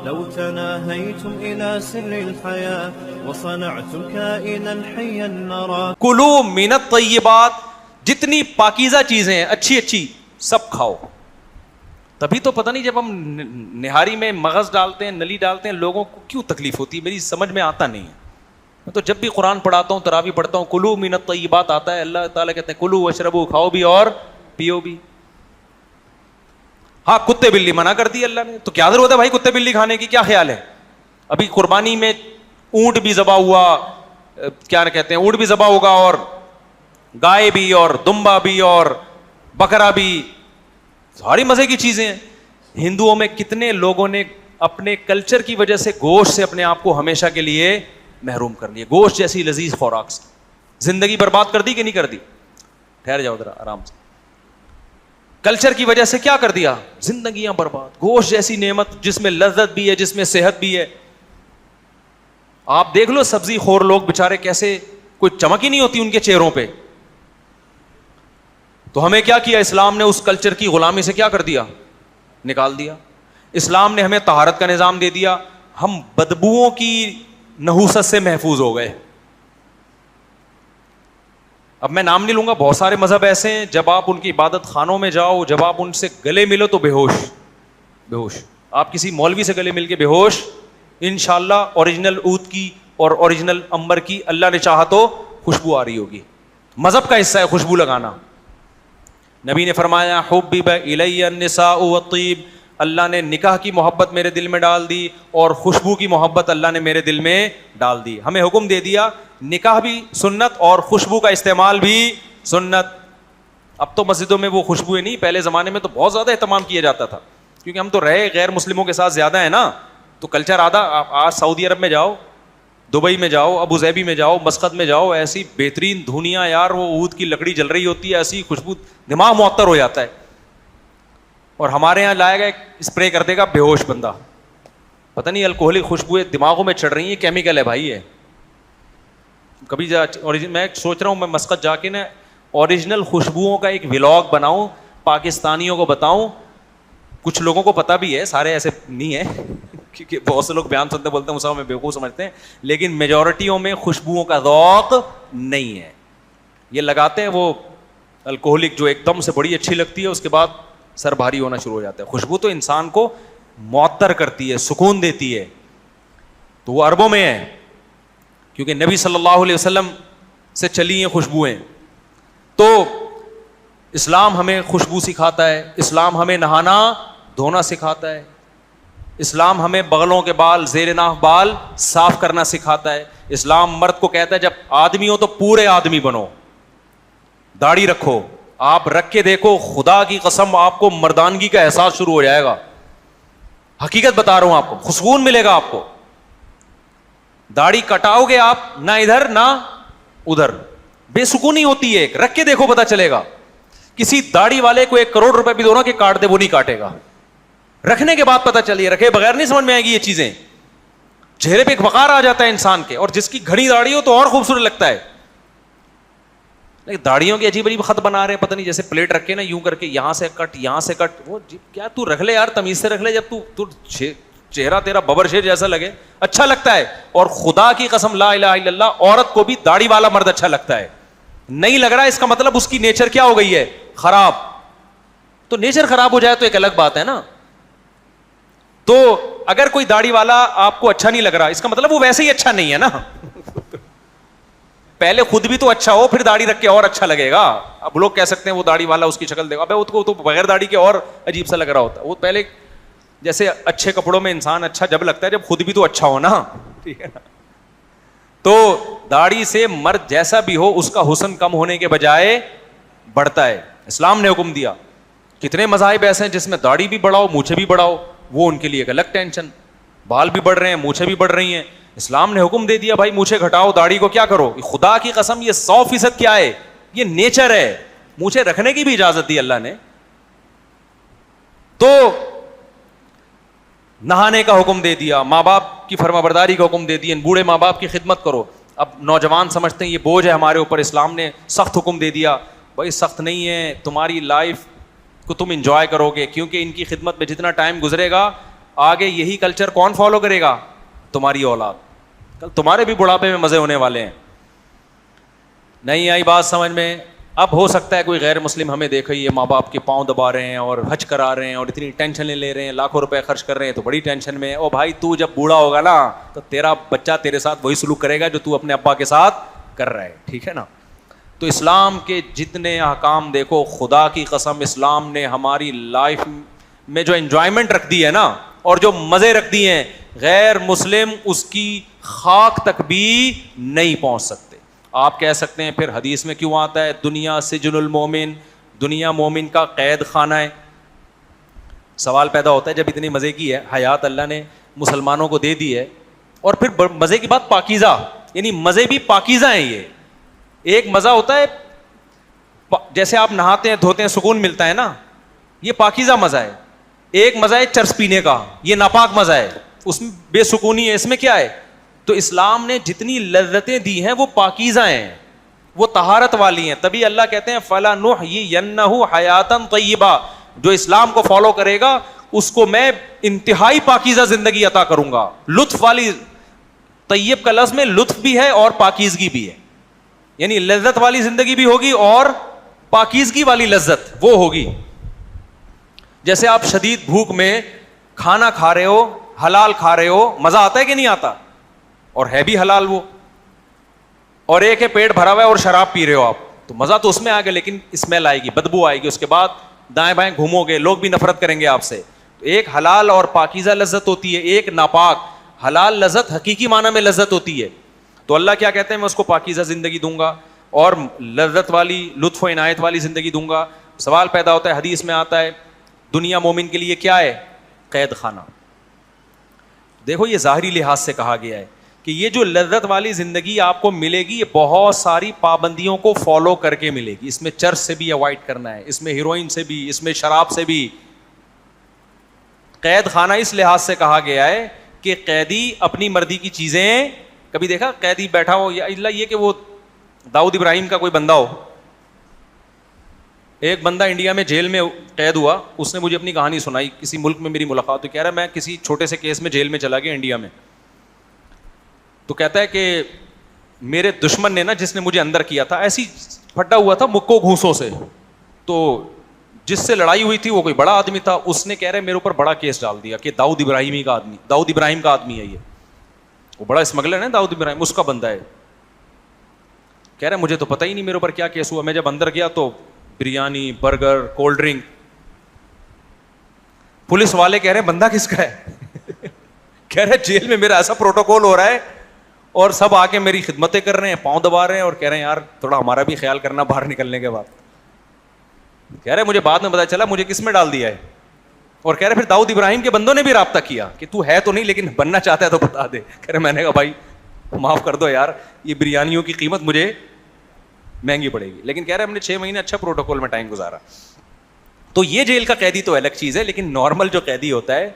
لو تناهيتم إلى سر الحياة وصنعتم كائنا حيا نرى. کلوا من الطیبات، جتنی پاکیزہ چیزیں ہیں اچھی اچھی سب کھاؤ. تبھی تو پتہ نہیں جب ہم نہاری میں مغز ڈالتے ہیں، نلی ڈالتے ہیں، لوگوں کو کیوں تکلیف ہوتی ہے، میری سمجھ میں آتا نہیں ہے. میں تو جب بھی قرآن پڑھاتا ہوں، تراویح پڑھتا ہوں، کلوا من الطیبات آتا ہے، اللہ تعالیٰ کہتے ہیں کلوا واشربوا، کھاؤ بھی اور پیو بھی. ہاں کتے بلی منع کر دی اللہ نے، تو کیا ضرورت ہے بھائی کتے بلی کھانے کی؟ کیا خیال ہے؟ ابھی قربانی میں اونٹ بھی ذبح ہوا، کیا کہتے ہیں، اونٹ بھی ذبح ہوگا اور گائے بھی اور دمبا بھی اور بکرا بھی، ساری مزے کی چیزیں ہیں. ہندوؤں میں کتنے لوگوں نے اپنے کلچر کی وجہ سے گوشت سے اپنے آپ کو ہمیشہ کے لیے محروم کر لیا. گوشت جیسی لذیذ خوراک سے زندگی برباد کر دی کہ نہیں کر دی؟ ٹھہر جاؤ ذرا آرام سے. کلچر کی وجہ سے کیا کر دیا؟ زندگیاں برباد. گوشت جیسی نعمت جس میں لذت بھی ہے، جس میں صحت بھی ہے. آپ دیکھ لو سبزی خور لوگ بےچارے کیسے، کوئی چمک ہی نہیں ہوتی ان کے چہروں پہ. تو ہمیں کیا کیا اسلام نے؟ اس کلچر کی غلامی سے کیا کر دیا؟ نکال دیا. اسلام نے ہمیں طہارت کا نظام دے دیا، ہم بدبوؤں کی نحوست سے محفوظ ہو گئے. اب میں نام نہیں لوں گا، بہت سارے مذہب ایسے ہیں جب آپ ان کی عبادت خانوں میں جاؤ، جب آپ ان سے گلے ملو تو بے ہوش. آپ کسی مولوی سے گلے مل کے بے ہوش، انشاءاللہ اوریجنل عود کی اور اوریجنل عنبر کی اللہ نے چاہا تو خوشبو آ رہی ہوگی. مذہب کا حصہ ہے خوشبو لگانا. نبی نے فرمایا حبب الی النساء والطیب، اللہ نے نکاح کی محبت میرے دل میں ڈال دی اور خوشبو کی محبت اللہ نے میرے دل میں ڈال دی. ہمیں حکم دے دیا نکاح بھی سنت اور خوشبو کا استعمال بھی سنت. اب تو مسجدوں میں وہ خوشبوئیں نہیں، پہلے زمانے میں تو بہت زیادہ اہتمام کیا جاتا تھا، کیونکہ ہم تو رہے غیر مسلموں کے ساتھ زیادہ ہیں نا، تو کلچر آدھا. آج سعودی عرب میں جاؤ، دبئی میں جاؤ، ابو ظہبی میں جاؤ، مسقط میں جاؤ، ایسی بہترین دھنیاں یار، وہ عود کی لکڑی جل رہی ہوتی ہے، ایسی خوشبو، دماغ معطر ہو جاتا ہے. اور ہمارے یہاں لائے گا اسپرے کر دے گا بے ہوش بندہ. پتہ نہیں الکوہلک خوشبوئیں دماغوں میں چڑھ رہی ہیں، کیمیکل ہے بھائی. ہے کبھی میں سوچ رہا ہوں میں مسقط جا کے نا اوریجنل خوشبوؤں کا ایک ولاگ بناؤں، پاکستانیوں کو بتاؤں. کچھ لوگوں کو پتہ بھی ہے، سارے ایسے نہیں ہیں کیونکہ بہت سے لوگ بیان سنتے بولتے ہیں مسا میں بیوقوف سمجھتے ہیں، لیکن میجورٹیوں میں خوشبوؤں کا ذوق نہیں ہے. یہ لگاتے ہیں وہ الکوہلک جو ایک دم سے بڑی اچھی لگتی ہے، اس کے بعد سر بھاری ہونا شروع ہو جاتا ہے. خوشبو تو انسان کو معطر کرتی ہے، سکون دیتی ہے، تو وہ عربوں میں ہے کیونکہ نبی صلی اللہ علیہ وسلم سے چلی ہیں خوشبوئیں. تو اسلام ہمیں خوشبو سکھاتا ہے، اسلام ہمیں نہانا دھونا سکھاتا ہے، اسلام ہمیں بغلوں کے بال، زیر ناف بال صاف کرنا سکھاتا ہے. اسلام مرد کو کہتا ہے جب آدمی ہو تو پورے آدمی بنو، داڑھی رکھو. آپ رکھ کے دیکھو، خدا کی قسم آپ کو مردانگی کا احساس شروع ہو جائے گا. حقیقت بتا رہا ہوں آپ کو، سکون ملے گا آپ کو. داڑھی کٹاؤ گے آپ، نہ ادھر نہ ادھر، بے سکونی ہوتی ہے. رکھ کے دیکھو پتا چلے گا. کسی داڑھی والے کو 1 کروڑ روپے بھی دو نا کہ کاٹ دے، وہ نہیں کاٹے گا. رکھنے کے بعد پتا چلیے، رکھے بغیر نہیں سمجھ میں آئے گی یہ چیزیں. چہرے پہ ایک وقار آ جاتا ہے انسان کے، اور جس کی گھڑی داڑھی ہو تو اور خوبصورت لگتا ہے. لیکن داڑھیوں کی عجیب عجیب خط بنا رہے ہیں، پتہ نہیں جیسے پلیٹ رکھے نا یوں کر کے، یہاں سے کٹ یہاں سے کٹ. وہ کیا تو رکھ لے یار، تمیز سے رکھ لے. جب تو چہرہ تیرا ببر شیر جیسا لگے اچھا لگتا ہے. اور خدا کی قسم لا الہ الا اللہ، عورت کو بھی داڑھی والا مرد اچھا لگتا ہے. نہیں لگ رہا، اس کا مطلب اس کی نیچر کیا ہو گئی ہے؟ خراب. تو نیچر خراب ہو جائے تو ایک الگ بات ہے نا. تو اگر کوئی داڑھی والا آپ کو اچھا نہیں لگ رہا، اس کا مطلب وہ ویسے ہی اچھا نہیں ہے نا. پہلے خود بھی تو اچھا ہو، پھر داڑھی رکھ کے اور اچھا لگے گا. اب لوگ کہہ سکتے ہیں وہ داڑھی والا اس کی شکل دے گا، ابے اس کو تو بغیر داڑھی کے اور عجیب سا لگ رہا ہوتا ہے. وہ پہلے جیسے اچھے کپڑوں میں انسان اچھا جب لگتا ہے جب خود بھی تو اچھا ہو نا، ٹھیک ہے نا. تو داڑھی سے مرد جیسا بھی ہو اس کا حسن کم ہونے کے بجائے بڑھتا ہے. اسلام نے حکم دیا. کتنے مذاہب ایسے ہیں جس میں داڑھی بھی بڑھاؤ مونچھیں بھی بڑھاؤ، وہ ان کے لیے ایک الگ ٹینشن. بال بھی بڑھ رہے ہیں، مونچھیں بھی بڑھ رہی ہیں. اسلام نے حکم دے دیا بھائی مونچھیں گھٹاؤ، داڑھی کو کیا کرو. خدا کی قسم یہ 100% کیا ہے؟ یہ نیچر ہے. مونچھیں رکھنے کی بھی اجازت دی اللہ نے. تو نہانے کا حکم دے دیا، ماں باپ کی فرما برداری کا حکم دے دیا، بوڑھے ماں باپ کی خدمت کرو. اب نوجوان سمجھتے ہیں یہ بوجھ ہے ہمارے اوپر، اسلام نے سخت حکم دے دیا. بھائی سخت نہیں ہے، تمہاری لائف کو تم انجوائے کرو گے، کیونکہ ان کی خدمت میں جتنا ٹائم گزرے گا آگے یہی کلچر کون فالو کرے گا؟ تمہاری اولاد. کل تمہارے بھی بڑھاپے میں مزے ہونے والے ہیں. نہیں آئی بات سمجھ میں؟ اب ہو سکتا ہے کوئی غیر مسلم ہمیں دیکھے یہ ماں باپ کے پاؤں دبا رہے ہیں اور حج کرا رہے ہیں اور اتنی ٹینشنیں لے رہے ہیں, لاکھوں روپے خرچ کر رہے ہیں, تو بڑی ٹینشن میں ہے. او بھائی تو جب بوڑھا ہوگا نا تو تیرا بچہ تیرے ساتھ وہی سلوک کرے گا جو تو اپنے ابا کے ساتھ کر رہا ہے, ٹھیک ہے نا. تو اسلام کے جتنے احکام دیکھو, خدا کی قسم اسلام نے ہماری لائف میں جو انجوائمنٹ رکھ دی ہے نا اور جو مزے رکھ دیے ہیں, غیر مسلم اس کی خاک تک بھی نہیں پہنچ سکتے. آپ کہہ سکتے ہیں پھر حدیث میں کیوں آتا ہے دنیا سجن المومن, دنیا مومن کا قید خانہ ہے. سوال پیدا ہوتا ہے جب اتنی مزے کی ہے حیات اللہ نے مسلمانوں کو دے دی ہے, اور پھر مزے کی بات پاکیزہ, یعنی مزے بھی پاکیزہ ہیں. یہ ایک مزہ ہوتا ہے جیسے آپ نہاتے ہیں دھوتے ہیں سکون ملتا ہے نا, یہ پاکیزہ مزہ ہے. ایک مزہ ہے چرس پینے کا, یہ ناپاک مزہ ہے, اس میں بے سکونی ہے. اس میں کیا ہے؟ تو اسلام نے جتنی لذتیں دی ہیں وہ پاکیزہ ہیں, وہ طہارت والی ہیں. تبھی اللہ کہتے ہیں فَلَنُحْيِيَنَّهُ حَيَاتًا طَيِّبَةً, جو اسلام کو فالو کرے گا اس کو میں انتہائی پاکیزہ زندگی عطا کروں گا. لطف والی, طیب کا لفظ میں لطف بھی ہے اور پاکیزگی بھی ہے, یعنی لذت والی زندگی بھی ہوگی اور پاکیزگی والی لذت وہ ہوگی. جیسے آپ شدید بھوک میں کھانا کھا رہے ہو, حلال کھا رہے ہو, مزہ آتا ہے کہ نہیں آتا؟ اور ہے بھی حلال وہ, اور ایک ہے پیٹ بھرا ہوا ہے اور شراب پی رہے ہو آپ, تو مزہ تو اس میں آ گیا لیکن اسمیل آئے گی, بدبو آئے گی, اس کے بعد دائیں بائیں گھومو گے, لوگ بھی نفرت کریں گے آپ سے. تو ایک حلال اور پاکیزہ لذت ہوتی ہے, ایک ناپاک. حلال لذت حقیقی معنی میں لذت ہوتی ہے. تو اللہ کیا کہتے ہیں میں اس کو پاکیزہ زندگی دوں گا اور لذت والی, لطف و عنایت والی زندگی دوں گا. سوال پیدا ہوتا ہے, حدیث میں آتا ہے دنیا مومن کے لیے کیا ہے؟ قید خانہ. دیکھو یہ ظاہری لحاظ سے کہا گیا ہے کہ یہ جو لذت والی زندگی آپ کو ملے گی یہ بہت ساری پابندیوں کو فالو کر کے ملے گی. اس میں چرس سے بھی اوائڈ کرنا ہے, اس میں ہیروئن سے بھی, اس میں شراب سے بھی. قید خانہ اس لحاظ سے کہا گیا ہے کہ قیدی اپنی مرضی کی چیزیں, کبھی دیکھا قیدی بیٹھا ہو, یا اللہ یہ کہ وہ داؤد ابراہیم کا کوئی بندہ ہو. ایک بندہ انڈیا میں جیل میں قید ہوا, اس نے مجھے اپنی کہانی سنائی, کسی ملک میں میری ملاقات, تو کہہ رہا ہے میں کسی چھوٹے سے کیس میں جیل میں چلا گیا انڈیا میں. تو کہتا ہے کہ میرے دشمن نے نا, جس نے مجھے اندر کیا تھا, ایسی پھٹا ہوا تھا مکوں گھوسوں سے, تو جس سے لڑائی ہوئی تھی وہ کوئی بڑا آدمی تھا, اس نے کہہ رہے میرے اوپر بڑا کیس ڈال دیا کہ داؤد ابراہیم کا آدمی ہے یہ, وہ بڑا اسمگلر ہے داؤد ابراہیم, اس کا بندہ ہے. کہہ رہے مجھے تو پتہ ہی نہیں میرے اوپر کیا کیس ہوا, میں جب اندر گیا تو biryani, burger, cold drink. Police والے کہہ رہے بندہ کس کا ہے؟ کہہ رہے جیل میں میرا ایسا پروٹوکول ہو رہا ہے اور سب آ کے میری خدمتیں کر رہے ہیں, پاؤں دبا رہے ہیں اور کہہ رہے ہیں یار تھوڑا ہمارا بھی خیال کرنا باہر نکلنے کے بعد. کہہ رہے مجھے بعد میں پتا چلا مجھے کس میں ڈال دیا ہے, اور کہہ رہے پھر داؤد ابراہیم کے بندوں نے بھی رابطہ کیا کہ تو ہے تو نہیں لیکن بننا چاہتا ہے تو بتا دے. کہہ رہے میں نے کہا بھائی معاف کر دو یار, یہ بریانیوں کی قیمت مجھے مہنگی پڑے گی. لیکن کہہ رہے ہم نے 6 مہینے اچھا پروٹوکول میں ٹائم گزارا. تو یہ جیل کا قیدی تو الگ چیز ہے, لیکن نارمل جو قیدی ہوتا ہے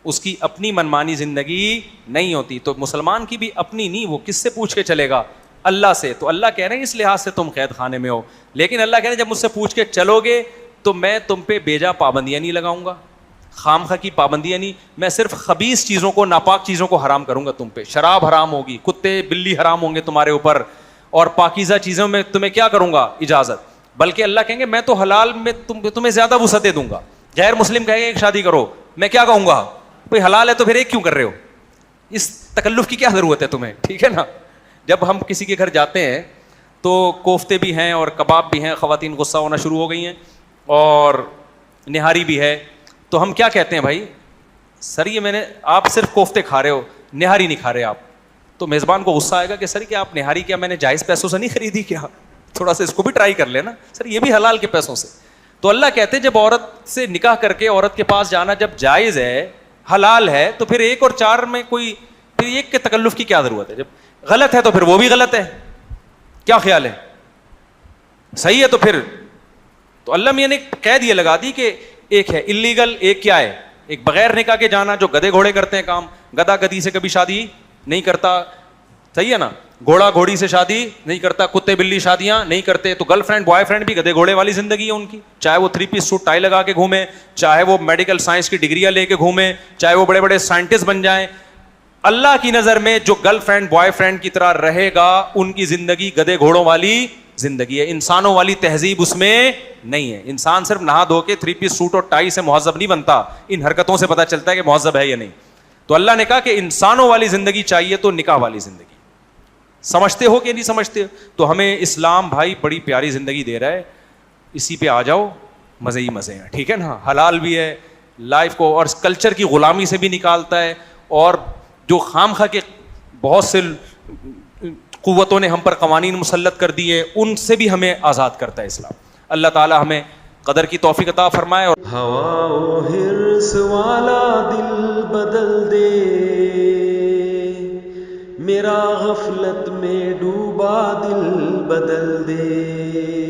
اس کی اپنی منمانی زندگی نہیں ہوتی. تو مسلمان کی بھی اپنی نہیں, وہ کس سے پوچھ کے چلے گا؟ اللہ سے. تو اللہ کہہ رہے ہیں اس لحاظ سے تم قید خانے میں ہو, لیکن اللہ کہہ رہے ہیں جب مجھ سے پوچھ کے چلو گے تو میں تم پہ بیجا پابندیاں نہیں لگاؤں گا, خام خواہ کی پابندیاں نہیں, میں صرف خبیث چیزوں کو, ناپاک چیزوں کو حرام کروں گا تم پہ. شراب حرام ہوگی, کتے بلی حرام ہوں گے تمہارے اوپر, اور پاکیزہ چیزوں میں تمہیں کیا کروں گا؟ اجازت. بلکہ اللہ کہیں گے میں تو حلال میں تمہیں زیادہ وسعتیں دوں گا. غیر مسلم کہے گا ایک شادی کرو, میں کیا کہوں گا بھائی حلال ہے تو پھر ایک کیوں کر رہے ہو, اس تکلف کی کیا ضرورت ہے تمہیں, ٹھیک ہے نا. جب ہم کسی کے گھر جاتے ہیں تو کوفتے بھی ہیں اور کباب بھی ہیں, خواتین غصہ ہونا شروع ہو گئی ہیں, اور نہاری بھی ہے, تو ہم کیا کہتے ہیں بھائی سر یہ میں نے, آپ صرف کوفتے کھا رہے ہو, نہاری نہیں کھا رہے آپ. تو میزبان کو غصہ آئے گا کہ سر کیا آپ نہاری کیا میں نے جائز پیسوں سے نہیں خریدی کیا, تھوڑا سا اس کو بھی ٹرائی کر لینا سر, یہ بھی حلال کے پیسوں سے. تو اللہ کہتے ہیں جب عورت سے نکاح کر کے عورت کے پاس جانا جب جائز ہے, حلال ہے, تو پھر 1 اور 4 میں کوئی پھر ایک کے تکلف کی کیا ضرورت ہے؟ جب غلط ہے تو پھر وہ بھی غلط ہے. کیا خیال ہے؟ صحیح ہے تو پھر تو اللہ میاں نے قید یہ لگا دی کہ ایک ہے اللیگل, ایک کیا ہے, ایک بغیر نکاح کے جانا جو گدھے گھوڑے کرتے ہیں کام, گدھا گدھی سے کبھی شادی نہیں کرتا, صحیح ہے نا. گھوڑا گھوڑی سے شادی نہیں کرتا, کتے بلی شادیاں نہیں کرتے, تو گرل فرینڈ بوائے فرینڈ بھی گدے گھوڑے والی زندگی ہے ان کی, چاہے وہ 3 پیس سوٹ ٹائی لگا کے گھومیں, چاہے وہ میڈیکل سائنس کی ڈگریاں لے کے گھومیں, چاہے وہ بڑے بڑے سائنٹسٹ بن جائیں. اللہ کی نظر میں جو گرل فرینڈ بوائے فرینڈ کی طرح رہے گا ان کی زندگی گدے گھوڑوں والی زندگی ہے, انسانوں والی تہذیب اس میں نہیں ہے. انسان صرف نہا دھو کے 3 پیس سوٹ اور ٹائی سے مہذب نہیں بنتا, ان حرکتوں سے پتہ چلتا ہے کہ مہذب ہے یا نہیں. تو اللہ نے کہا کہ انسانوں والی زندگی چاہیے تو نکاح والی زندگی. سمجھتے ہو کہ نہیں سمجھتے؟ تو ہمیں اسلام بھائی بڑی پیاری زندگی دے رہا ہے, اسی پہ آ جاؤ, مزے ہی مزے ہیں, ٹھیک ہے نا, حلال بھی ہے لائف کو, اور کلچر کی غلامی سے بھی نکالتا ہے, اور جو خام خواہ کے بہت سے قوتوں نے ہم پر قوانین مسلط کر دیے ان سے بھی ہمیں آزاد کرتا ہے اسلام. اللہ تعالی ہمیں قدر کی توفیق عطا فرمائے. اور ہوا و حرص والا دل بدل دے, میرا غفلت میں ڈوبا دل بدل دے.